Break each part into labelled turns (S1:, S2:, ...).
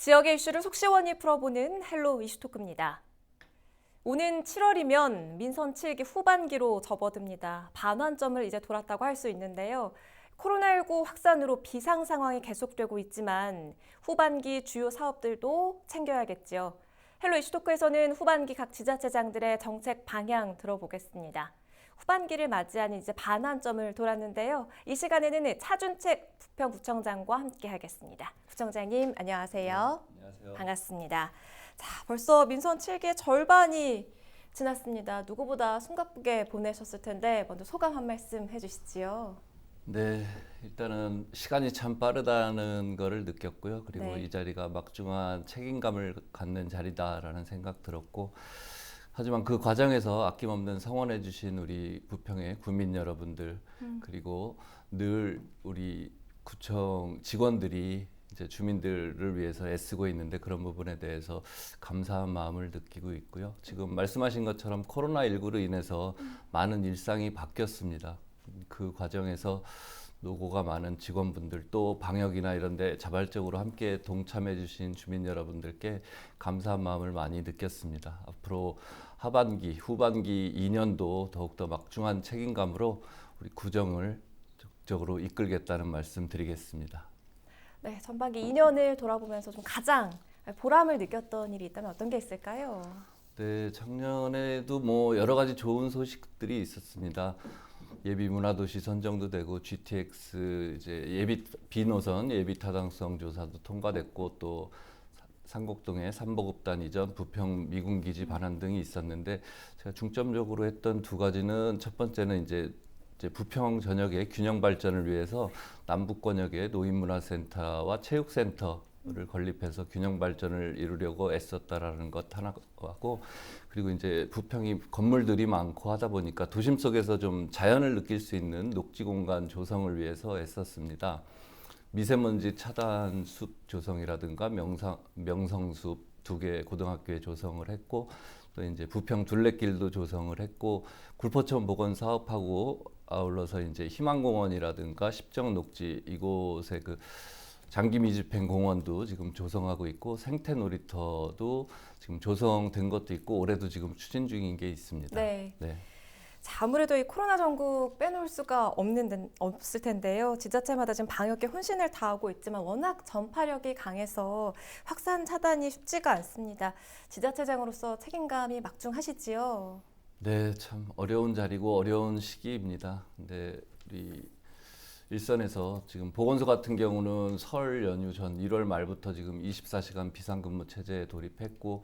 S1: 지역의 이슈를 속 시원히 풀어보는 헬로 이슈토크입니다. 오는 7월이면 민선 7기 후반기로 접어듭니다. 반환점을 이제 돌았다고 할 수 있는데요. 코로나19 확산으로 비상 상황이 계속되고 있지만 후반기 주요 사업들도 챙겨야겠지요. 헬로 이슈토크에서는 후반기 각 지자체장들의 정책 방향 들어보겠습니다. 후반기를 맞이한 이제 반환점을 돌았는데요. 이 시간에는 차준책 부평구청장과 함께 하겠습니다. 구청장님 안녕하세요.
S2: 네, 안녕하세요.
S1: 반갑습니다. 자, 벌써 민선 7기의 절반이 지났습니다. 누구보다 숨가쁘게 보내셨을 텐데 먼저 소감 한 말씀 해주시지요.
S2: 네, 일단은 시간이 참 빠르다는 거를 느꼈고요. 그리고
S1: 네.
S2: 이 자리가 막중한 책임감을 갖는 자리다라는 생각 들었고, 하지만 그 과정에서 아낌없는 성원해 주신 우리 부평의 구민 여러분들, 그리고 늘 우리 구청 직원들이 이제 주민들을 위해서 애쓰고 있는데 그런 부분에 대해서 감사한 마음을 느끼고 있고요. 지금 말씀하신 것처럼 코로나19로 인해서 많은 일상이 바뀌었습니다. 그 과정에서 노고가 많은 직원분들 또 방역이나 이런 데 자발적으로 함께 동참해 주신 주민 여러분들께 감사한 마음을 많이 느꼈습니다. 앞으로 하반기, 후반기 2년도 더욱더 막중한 책임감으로 우리 구정을 적극적으로 이끌겠다는 말씀 드리겠습니다.
S1: 네, 전반기 2년을 돌아보면서 좀 가장 보람을 느꼈던 일이 있다면 어떤 게 있을까요?
S2: 네, 작년에도 뭐 여러 가지 좋은 소식들이 있었습니다. 예비 문화도시 선정도 되고 GTX 이제 예비 비노선 예비 타당성 조사도 통과됐고 또 상곡동의 삼보급단 이전 부평 미군기지 반환 등이 있었는데 제가 중점적으로 했던 두 가지는 첫 번째는 이제 부평 전역의 균형 발전을 위해서 남북권역의 노인문화센터와 체육센터를 건립해서 균형 발전을 이루려고 애썼다라는 것 하나하고 그리고 이제 부평이 건물들이 많고 하다 보니까 도심 속에서 좀 자연을 느낄 수 있는 녹지 공간 조성을 위해서 애썼습니다. 미세먼지 차단 숲 조성이라든가 명성숲 두 개 고등학교에 조성을 했고 또 이제 부평 둘레길도 조성을 했고 굴포천 복원 사업하고 아울러서 이제 희망공원이라든가 십정 녹지 이곳에 그 장기 미집행 공원도 지금 조성하고 있고 생태 놀이터도 지금 조성된 것도 있고 올해도 지금 추진 중인 게 있습니다.
S1: 네.
S2: 네.
S1: 자, 아무래도 이 코로나 전국 빼놓을 수가 없을 텐데요. 지자체마다 지금 방역에 혼신을 다하고 있지만 워낙 전파력이 강해서 확산 차단이 쉽지가 않습니다. 지자체장으로서 책임감이 막중하시지요.
S2: 네, 참 어려운 자리고 어려운 시기입니다. 근데 우리 일선에서 지금 보건소 같은 경우는 설 연휴 전 1월 말부터 지금 24시간 비상근무 체제에 돌입했고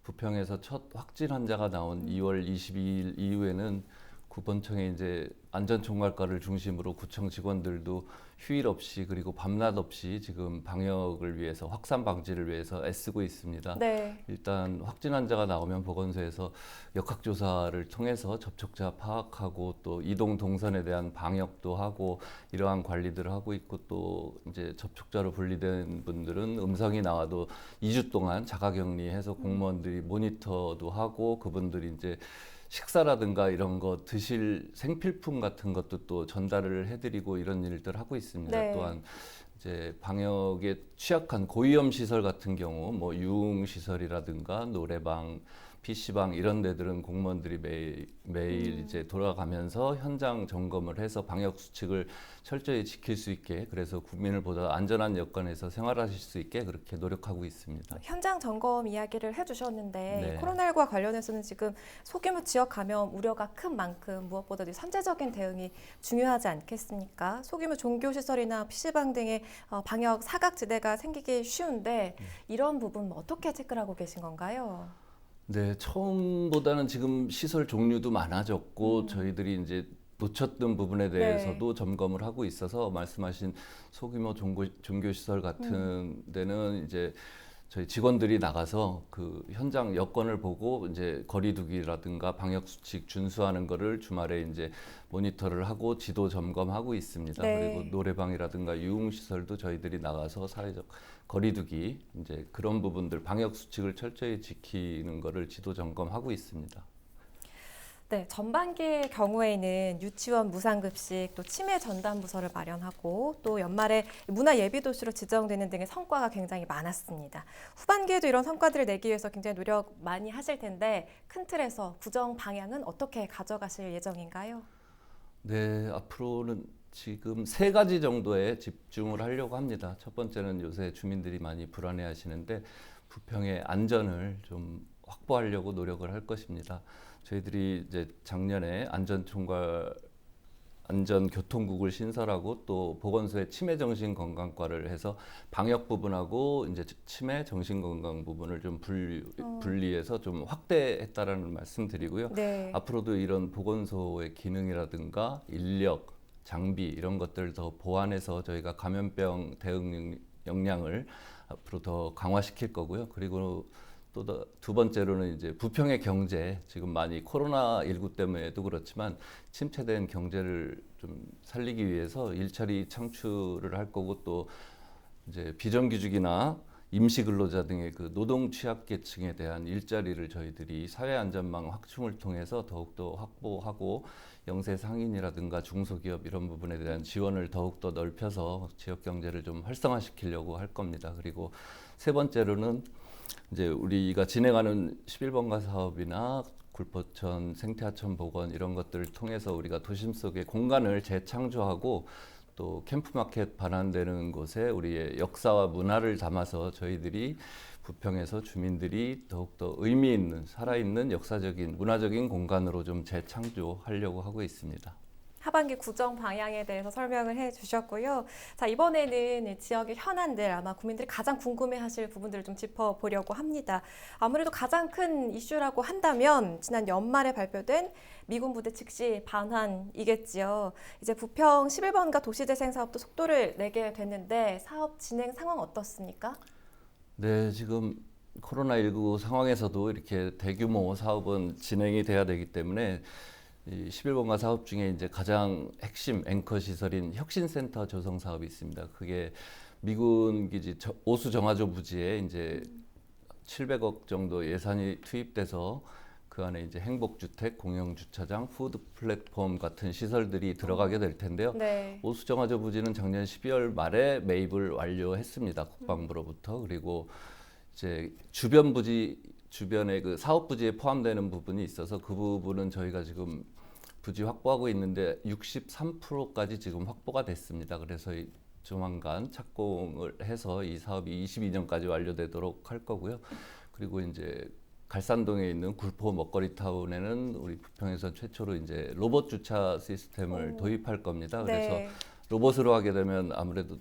S2: 부평에서 첫 확진 환자가 나온 2월 22일 이후에는 구본청에 이제 안전총괄과를 중심으로 구청 직원들도 휴일 없이 그리고 밤낮 없이 지금 방역을 위해서 확산 방지를 위해서 애쓰고 있습니다.
S1: 네.
S2: 일단 확진 환자가 나오면 보건소에서 역학조사를 통해서 접촉자 파악하고 또 이동 동선에 대한 방역도 하고 이러한 관리들을 하고 있고 또 이제 접촉자로 분리된 분들은 음성이 나와도 2주 동안 자가격리해서 공무원들이 모니터도 하고 그분들이 이제 식사라든가 이런 거 드실 생필품 같은 것도 또 전달을 해드리고 이런 일들 하고 있습니다.
S1: 네.
S2: 또한 이제 방역에 취약한 고위험 시설 같은 경우 뭐 유흥 시설이라든가 노래방, PC방 이런 데들은 공무원들이 매일 이제 돌아가면서 현장 점검을 해서 방역 수칙을 철저히 지킬 수 있게 그래서 국민을 보다 안전한 여건에서 생활하실 수 있게 그렇게 노력하고 있습니다.
S1: 현장 점검 이야기를 해주셨는데
S2: 네.
S1: 코로나19와 관련해서는 지금 소규모 지역 감염 우려가 큰 만큼 무엇보다도 선제적인 대응이 중요하지 않겠습니까? 소규모 종교시설이나 PC방 등의 방역 사각지대가 생기기 쉬운데 이런 부분 어떻게 체크를 하고 계신 건가요?
S2: 네, 처음보다는 지금 시설 종류도 많아졌고 저희들이 이제 놓쳤던 부분에 대해서도 점검을 하고 있어서 말씀하신 소규모 종교시설 같은 데는 이제 저희 직원들이 나가서 그 현장 여건을 보고 이제 거리두기라든가 방역 수칙 준수하는 거를 주말에 이제 모니터를 하고 지도 점검하고 있습니다.
S1: 네.
S2: 그리고 노래방이라든가 유흥시설도 저희들이 나가서 사회적 거리두기 이제 그런 부분들 방역 수칙을 철저히 지키는 거를 지도 점검하고 있습니다.
S1: 네, 전반기의 경우에는 유치원 무상급식, 또 치매 전담 부서를 마련하고 또 연말에 문화 예비 도시로 지정되는 등의 성과가 굉장히 많았습니다. 후반기에도 이런 성과들을 내기 위해서 굉장히 노력 많이 하실 텐데 큰 틀에서 구정 방향은 어떻게 가져가실 예정인가요?
S2: 네, 앞으로는 지금 세 가지 정도에 집중을 하려고 합니다. 첫 번째는 요새 주민들이 많이 불안해 하시는데 부평의 안전을 좀 확보하려고 노력을 할 것입니다. 저희들이 이제 작년에 안전교통국을 신설하고 또 보건소에 치매정신건강과를 해서 방역 부분하고 이제 치매 정신건강 부분을 좀 분리해서 좀 확대했다라는 말씀드리고요.
S1: 네.
S2: 앞으로도 이런 보건소의 기능이라든가 인력, 장비 이런 것들을 더 보완해서 저희가 감염병 대응 역량을 앞으로 더 강화시킬 거고요. 그리고 또 두 번째로는 이제 부평의 경제, 지금 많이 코로나19 때문에도 그렇지만 침체된 경제를 좀 살리기 위해서 일자리 창출을 할 거고, 또 이제 비정규직이나 임시 근로자 등의 그 노동 취약계층에 대한 일자리를 저희들이 사회안전망 확충을 통해서 더욱더 확보하고, 영세 상인이라든가 중소기업 이런 부분에 대한 지원을 더욱더 넓혀서 지역 경제를 좀 활성화시키려고 할 겁니다. 그리고 세 번째로는 이제 우리가 진행하는 11번가 사업이나 굴포천 생태하천 복원 이런 것들을 통해서 우리가 도심 속의 공간을 재창조하고 또 캠프마켓 반환되는 곳에 우리의 역사와 문화를 담아서 저희들이 부평에서 주민들이 더욱더 의미 있는 살아있는 역사적인 문화적인 공간으로 좀 재창조하려고 하고 있습니다.
S1: 하반기 구정 방향에 대해서 설명을 해주셨고요. 자, 이번에는 지역의 현안들, 아마 국민들이 가장 궁금해하실 부분들을 좀 짚어보려고 합니다. 아무래도 가장 큰 이슈라고 한다면 지난 연말에 발표된 미군 부대 즉시 반환이겠지요. 이제 부평 11번가 도시재생 사업도 속도를 내게 됐는데 사업 진행 상황 어떻습니까?
S2: 네, 지금 코로나19 상황에서도 이렇게 대규모 사업은 진행이 돼야 되기 때문에 이 11번가 사업 중에 이제 가장 핵심 앵커 시설인 혁신센터 조성 사업이 있습니다. 그게 미군 기지 오수 정화조 부지에 이제 700억 정도 예산이 투입돼서 그 안에 이제 행복주택, 공영주차장, 푸드 플랫폼 같은 시설들이 들어가게 될 텐데요.
S1: 네.
S2: 오수 정화조 부지는 작년 12월 말에 매입을 완료했습니다. 국방부로부터. 그리고 이제 주변 부지 주변에 그 사업 부지에 포함되는 부분이 있어서 그 부분은 저희가 지금 부지 확보하고 있는데 63%까지 지금 확보가 됐습니다. 그래서 조만간 착공을 해서 이 사업이 22년까지 완료되도록 할 거고요. 그리고 이제 갈산동에 있는 굴포 먹거리 타운에는 우리 부평에서 최초로 이제 로봇 주차 시스템을 도입할 겁니다. 그래서
S1: 네.
S2: 로봇으로 하게 되면 아무래도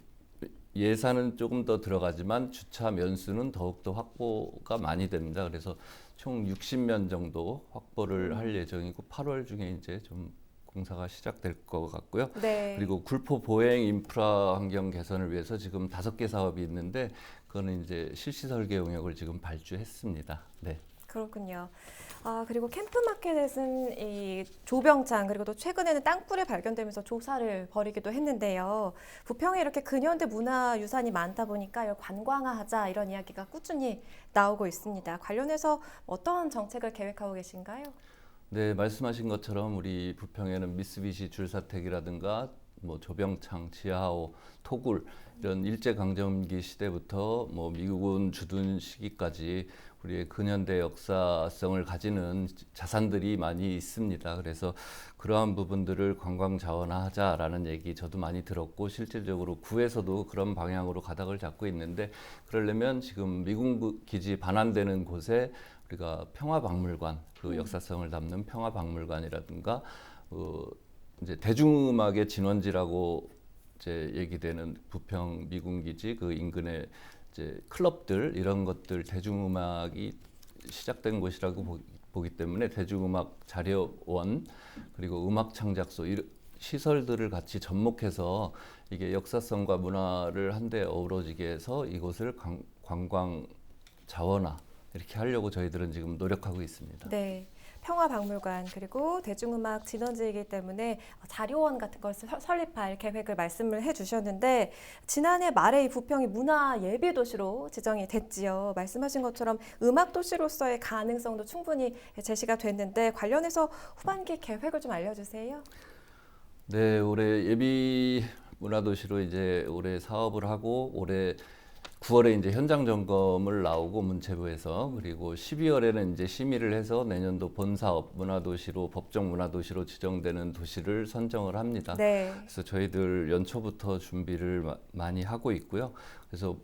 S2: 예산은 조금 더 들어가지만 주차 면수는 더욱더 확보가 많이 됩니다. 그래서 총 60면 정도 확보를 할 예정이고 8월 중에 이제 좀 공사가 시작될 것 같고요.
S1: 네.
S2: 그리고 굴포 보행 인프라 환경 개선을 위해서 지금 5개 사업이 있는데 그거는 이제 실시 설계 용역을 지금 발주했습니다. 네.
S1: 그렇군요. 그리고 캠프마켓은 이 조병창 그리고 또 최근에는 땅굴이 발견되면서 조사를 벌이기도 했는데요. 부평에 이렇게 근현대 문화유산이 많다 보니까 이걸 관광화하자 이런 이야기가 꾸준히 나오고 있습니다. 관련해서 어떤 정책을 계획하고 계신가요?
S2: 네, 말씀하신 것처럼 우리 부평에는 미쓰비시 줄사택이라든가 뭐 조병창, 지하호, 토굴 이런 일제강점기 시대부터 뭐 미군 주둔 시기까지 우리의 근현대 역사성을 가지는 자산들이 많이 있습니다. 그래서 그러한 부분들을 관광 자원화하자라는 얘기 저도 많이 들었고 실질적으로 구에서도 그런 방향으로 가닥을 잡고 있는데, 그러려면 지금 미군 기지 반환되는 곳에 우리가 평화박물관, 그 역사성을 담는 평화박물관이라든가 이제 대중음악의 진원지라고 이제 얘기되는 부평 미군기지 그 인근의 이제 클럽들 이런 것들 대중음악이 시작된 곳이라고 보기 때문에 대중음악 자료원 그리고 음악 창작소 이런 시설들을 같이 접목해서 이게 역사성과 문화를 한데 어우러지게 해서 이곳을 관광 자원화 이렇게 하려고 저희들은 지금 노력하고 있습니다.
S1: 네. 평화박물관 그리고 대중음악 진원지이기 때문에 자료원 같은 걸 설립할 계획을 말씀을 해주셨는데 지난해 말에 이 부평이 문화 예비 도시로 지정이 됐지요. 말씀하신 것처럼 음악 도시로서의 가능성도 충분히 제시가 됐는데 관련해서 후반기 계획을 좀 알려주세요.
S2: 네, 올해 예비 문화도시로 이제 올해 사업을 하고 올해 9월에 이제 현장 점검을 나오고 문체부에서 그리고 12월에는 이제 심의를 해서 내년도 본사업 문화도시로 법정 문화도시로 지정되는 도시를 선정을 합니다.
S1: 네.
S2: 그래서 저희들 연초부터 준비를 많이 하고 있고요. 그래서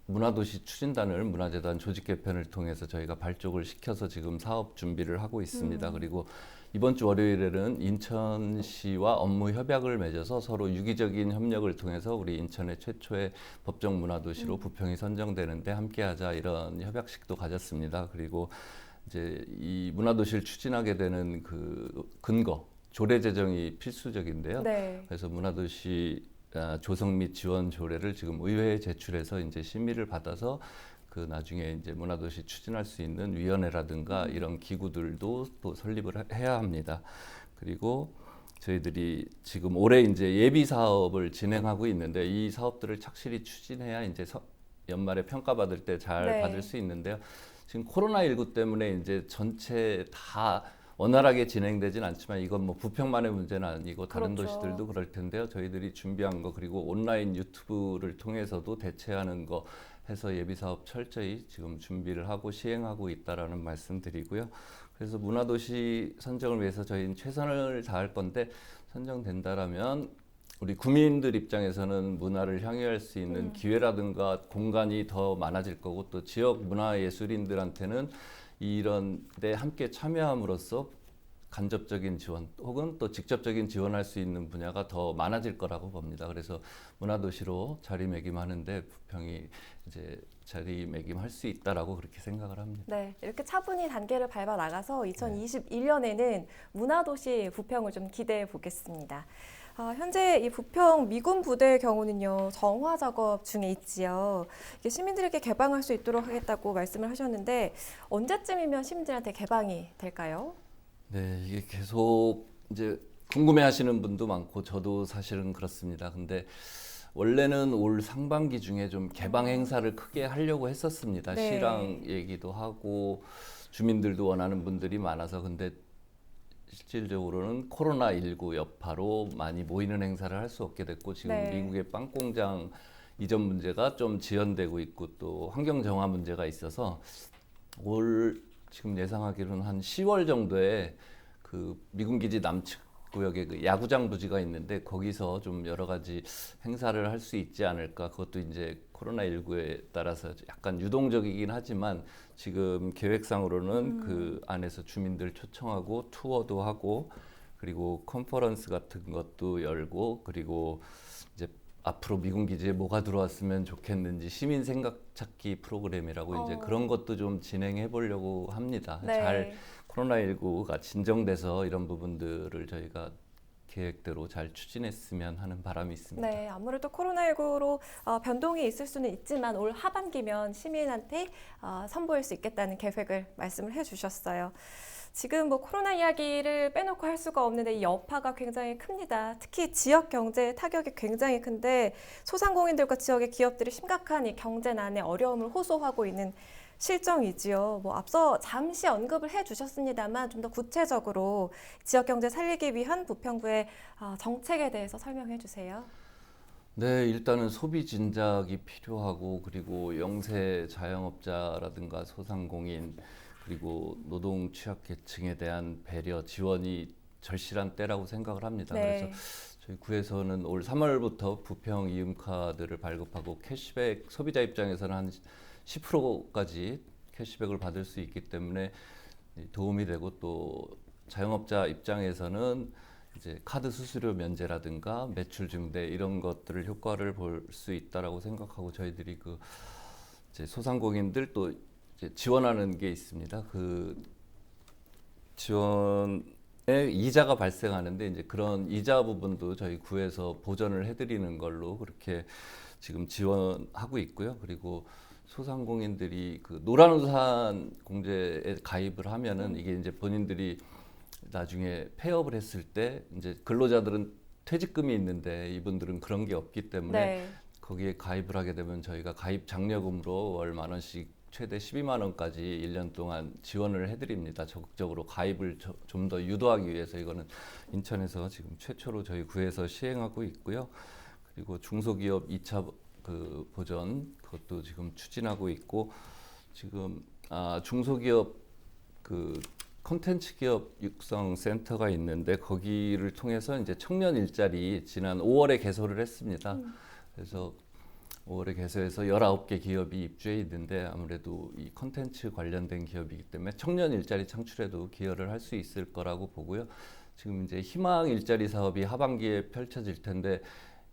S2: 문화도시 추진단을 문화재단 조직 개편을 통해서 저희가 발족을 시켜서 지금 사업 준비를 하고 있습니다. 그리고 이번 주 월요일에는 인천시와 업무 협약을 맺어서 서로 유기적인 협력을 통해서 우리 인천의 최초의 법정 문화도시로 부평이 선정되는데 함께하자 이런 협약식도 가졌습니다. 그리고 이제 이 문화도시를 추진하게 되는 그 근거 조례 제정이 필수적인데요.
S1: 네.
S2: 그래서 문화도시 조성 및 지원 조례를 지금 의회에 제출해서 이제 심의를 받아서 그 나중에 이제 문화도시 추진할 수 있는 위원회라든가 이런 기구들도 또 설립을 해야 합니다. 그리고 저희들이 지금 올해 이제 예비 사업을 진행하고 있는데 이 사업들을 착실히 추진해야 이제 연말에 평가받을 때 잘
S1: 네.
S2: 받을 수 있는데요. 지금 코로나19 때문에 이제 전체 다 원활하게 진행되진 않지만 이건 뭐 부평만의 문제는 아니고 다른
S1: 그렇죠.
S2: 도시들도 그럴 텐데요. 저희들이 준비한 거 그리고 온라인 유튜브를 통해서도 대체하는 거 해서 예비 사업 철저히 지금 준비를 하고 시행하고 있다라는 말씀드리고요. 그래서 문화도시 선정을 위해서 저희는 최선을 다할 건데 선정된다라면 우리 구민들 입장에서는 문화를 향유할 수 있는 기회라든가 공간이 더 많아질 거고 또 지역 문화예술인들한테는 이런 데 함께 참여함으로써 간접적인 지원 혹은 또 직접적인 지원할 수 있는 분야가 더 많아질 거라고 봅니다. 그래서 문화도시로 자리매김하는데 부평이 이제 자리매김할 수 있다라고 그렇게 생각을 합니다.
S1: 네, 이렇게 차분히 단계를 밟아 나가서 2021년에는 문화도시 부평을 좀 기대해 보겠습니다. 현재 이 부평 미군 부대의 경우는요, 정화 작업 중에 있지요. 이게 시민들에게 개방할 수 있도록 하겠다고 말씀을 하셨는데 언제쯤이면 시민들한테 개방이 될까요?
S2: 네, 이게 계속 이제 궁금해하시는 분도 많고 저도 사실은 그렇습니다. 근데 원래는 올 상반기 중에 좀 개방 행사를 크게 하려고 했었습니다.
S1: 네.
S2: 시랑 얘기도 하고 주민들도 원하는 분들이 많아서 근데 실질적으로는 코로나19 여파로 많이 모이는 행사를 할 수 없게 됐고 지금
S1: 네.
S2: 미국의 빵 공장 이전 문제가 좀 지연되고 있고 또 환경 정화 문제가 있어서 올 지금 예상하기로는 한 10월 정도에 그 미군 기지 남측 구역에 그 야구장 부지가 있는데 거기서 좀 여러 가지 행사를 할 수 있지 않을까. 그것도 이제 코로나19에 따라서 약간 유동적이긴 하지만 지금 계획상으로는 그 안에서 주민들 초청하고 투어도 하고 그리고 컨퍼런스 같은 것도 열고 그리고 이제 앞으로 미군 기지에 뭐가 들어왔으면 좋겠는지 시민 생각 찾기 프로그램이라고 이제 그런 것도 좀 진행해 보려고 합니다.
S1: 네.
S2: 잘 코로나19가 진정돼서 이런 부분들을 저희가 계획대로 잘 추진했으면 하는 바람이 있습니다.
S1: 네, 아무래도 코로나19로 변동이 있을 수는 있지만 올 하반기면 시민한테 선보일 수 있겠다는 계획을 말씀을 해주셨어요. 지금 뭐 코로나 이야기를 빼놓고 할 수가 없는데 이 여파가 굉장히 큽니다. 특히 지역 경제 타격이 굉장히 큰데 소상공인들과 지역의 기업들이 심각한 이 경제난의 어려움을 호소하고 있는 실정이지요. 뭐 앞서 잠시 언급을 해주셨습니다만 좀 더 구체적으로 지역 경제 살리기 위한 부평구의 정책에 대해서 설명해 주세요.
S2: 네, 일단은 소비 진작이 필요하고 그리고 영세 자영업자라든가 소상공인 그리고 노동 취약계층에 대한 배려 지원이 절실한 때라고 생각을 합니다.
S1: 네.
S2: 그래서 저희 구에서는 올 3월부터 부평 이음카드를 발급하고 캐시백 소비자 입장에서는 한 10%까지 캐시백을 받을 수 있기 때문에 도움이 되고 또 자영업자 입장에서는 이제 카드 수수료 면제라든가 매출 증대 이런 것들을 효과를 볼 수 있다라고 생각하고 저희들이 그 이제 소상공인들 또 이제 지원하는 게 있습니다. 그 지원에 이자가 발생하는데 이제 그런 이자 부분도 저희 구에서 보전을 해드리는 걸로 그렇게 지금 지원하고 있고요. 그리고 소상공인들이 그 노란우산 공제에 가입을 하면은 이게 이제 본인들이 나중에 폐업을 했을 때 이제 근로자들은 퇴직금이 있는데 이분들은 그런 게 없기 때문에
S1: 네.
S2: 거기에 가입을 하게 되면 저희가 가입 장려금으로 월 10,000원씩 최대 12만 원까지 1년 동안 지원을 해드립니다. 적극적으로 가입을 좀 더 유도하기 위해서 이거는 인천에서 지금 최초로 저희 구에서 시행하고 있고요. 그리고 중소기업 2차 그 보전 그것도 지금 추진하고 있고 지금 중소기업 그 콘텐츠 기업 육성 센터가 있는데 거기를 통해서 이제 청년 일자리 지난 5월에 개소를 했습니다. 그래서 5월에 개소해서 19개 기업이 입주해 있는데 아무래도 이 콘텐츠 관련된 기업이기 때문에 청년 일자리 창출에도 기여를 할 수 있을 거라고 보고요. 지금 이제 희망 일자리 사업이 하반기에 펼쳐질 텐데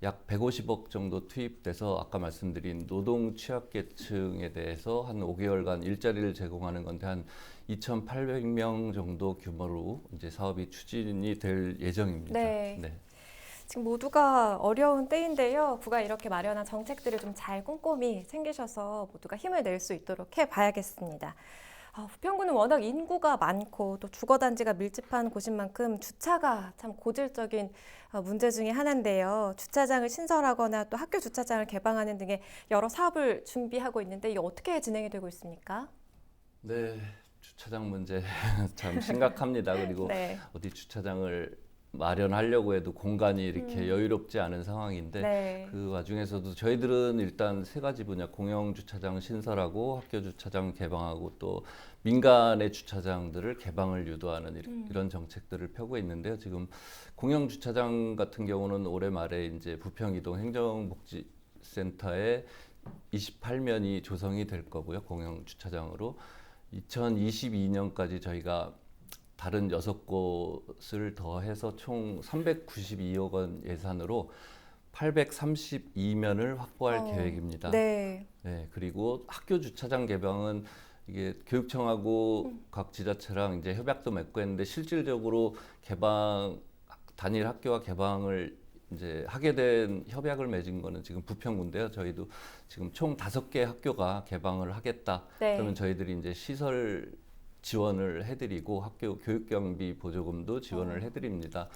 S2: 약 150억 정도 투입돼서 아까 말씀드린 노동 취약계층에 대해서 한 5개월간 일자리를 제공하는 건데 한 2,800명 정도 규모로 이제 사업이 추진이 될 예정입니다.
S1: 네.
S2: 네.
S1: 지금 모두가 어려운 때인데요. 구가 이렇게 마련한 정책들을 좀 잘 꼼꼼히 챙기셔서 모두가 힘을 낼 수 있도록 해봐야겠습니다. 부평구는 워낙 인구가 많고 또 주거단지가 밀집한 곳인 만큼 주차가 참 고질적인 문제 중에 하나인데요. 주차장을 신설하거나 또 학교 주차장을 개방하는 등의 여러 사업을 준비하고 있는데 이게 어떻게 진행이 되고 있습니까?
S2: 네, 주차장 문제 참 심각합니다. 그리고
S1: 네.
S2: 어디 주차장을 마련하려고 해도 공간이 이렇게 여유롭지 않은 상황인데
S1: 네.
S2: 그 와중에서도 저희들은 일단 세 가지 분야 공영 주차장 신설하고 학교 주차장 개방하고 또 민간의 주차장들을 개방을 유도하는 이런 정책들을 펴고 있는데요. 지금 공영 주차장 같은 경우는 올해 말에 이제 부평이동 행정복지센터에 28면이 조성이 될 거고요. 공영 주차장으로 2022년까지 저희가 다른 6곳을 더해서 총 392억 원 예산으로 832면을 확보할 계획입니다.
S1: 네.
S2: 네, 그리고 학교 주차장 개방은 이게 교육청하고 각 지자체랑 이제 협약도 맺고 했는데 실질적으로 단일 학교와 개방을 이제 하게 된 협약을 맺은 거는 지금 부평구인데요. 저희도 지금 총 5개 학교가 개방을 하겠다.
S1: 네.
S2: 그러면 저희들이 이제 시설 지원을 해드리고 학교 교육 경비 보조금도 지원을 해드립니다.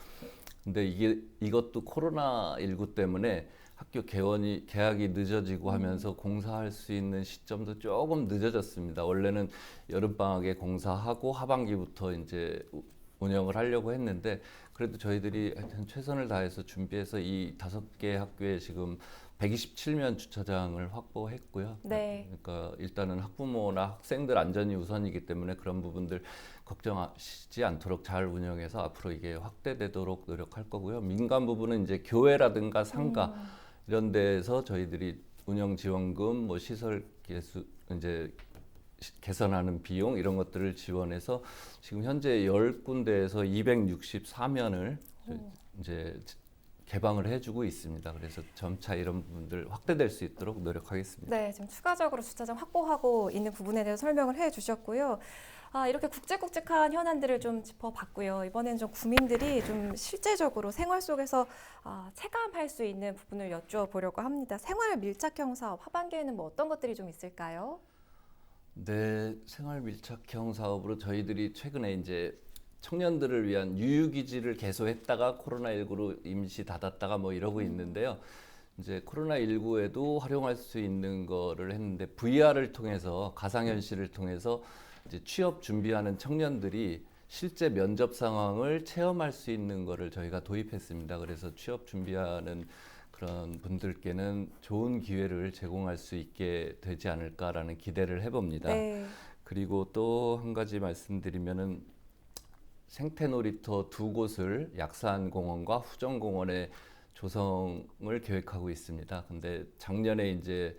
S2: 근데 이것도 코로나19 때문에 학교 개학이 늦어지고 하면서 공사할 수 있는 시점도 조금 늦어졌습니다. 원래는 여름방학에 공사하고 하반기부터 이제 운영을 하려고 했는데 그래도 저희들이 하여튼 최선을 다해서 준비해서 이 5개 학교에 지금 127면 주차장을 확보했고요.
S1: 네.
S2: 그러니까 일단은 학부모나 학생들 안전이 우선이기 때문에 그런 부분들 걱정하시지 않도록 잘 운영해서 앞으로 이게 확대되도록 노력할 거고요. 민간 부분은 이제 교회라든가 상가 이런 데에서 저희들이 운영 지원금, 뭐 시설 이제 개선하는 비용 이런 것들을 지원해서 지금 현재 10군데에서 264면을 이제 개방을 해주고 있습니다. 그래서 점차 이런 부분들 확대될 수 있도록 노력하겠습니다.
S1: 네, 지금 추가적으로 주차장 확보하고 있는 부분에 대해서 설명을 해주셨고요. 이렇게 굵직굵직한 현안들을 좀 짚어봤고요. 이번에는 좀 구민들이 좀 실제적으로 생활 속에서 체감할 수 있는 부분을 여쭈어보려고 합니다. 생활 밀착형 사업, 하반기에는 뭐 어떤 것들이 좀 있을까요?
S2: 네, 생활 밀착형 사업으로 저희들이 최근에 이제 청년들을 위한 유휴기지를 개소했다가 코로나19로 임시 닫았다가 뭐 이러고 있는데요. 이제 코로나19에도 활용할 수 있는 거를 했는데 VR을 통해서 가상현실을 통해서 이제 취업 준비하는 청년들이 실제 면접 상황을 체험할 수 있는 거를 저희가 도입했습니다. 그래서 취업 준비하는 그런 분들께는 좋은 기회를 제공할 수 있게 되지 않을까라는 기대를 해봅니다.
S1: 네.
S2: 그리고 또 한 가지 말씀드리면은 생태놀이터 2곳을 약산공원과 후정공원에 조성을 계획하고 있습니다. 근데 작년에 이제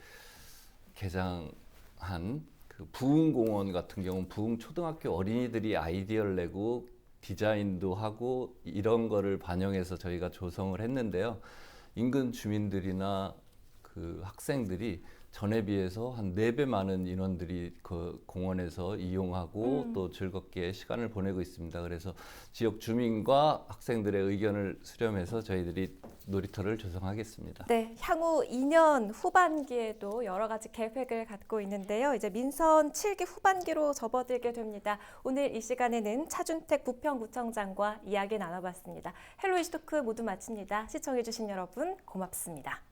S2: 개장한 그 부흥공원 같은 경우는 부흥초등학교 어린이들이 아이디어를 내고 디자인도 하고 이런 거를 반영해서 저희가 조성을 했는데요. 인근 주민들이나 그 학생들이 전에 비해서 한 4배 많은 인원들이 그 공원에서 이용하고 또 즐겁게 시간을 보내고 있습니다. 그래서 지역 주민과 학생들의 의견을 수렴해서 저희들이 놀이터를 조성하겠습니다.
S1: 네, 향후 2년 후반기에도 여러 가지 계획을 갖고 있는데요. 이제 민선 7기 후반기로 접어들게 됩니다. 오늘 이 시간에는 차준택 부평구청장과 이야기 나눠봤습니다. 헬로 이슈토크 모두 마칩니다. 시청해주신 여러분 고맙습니다.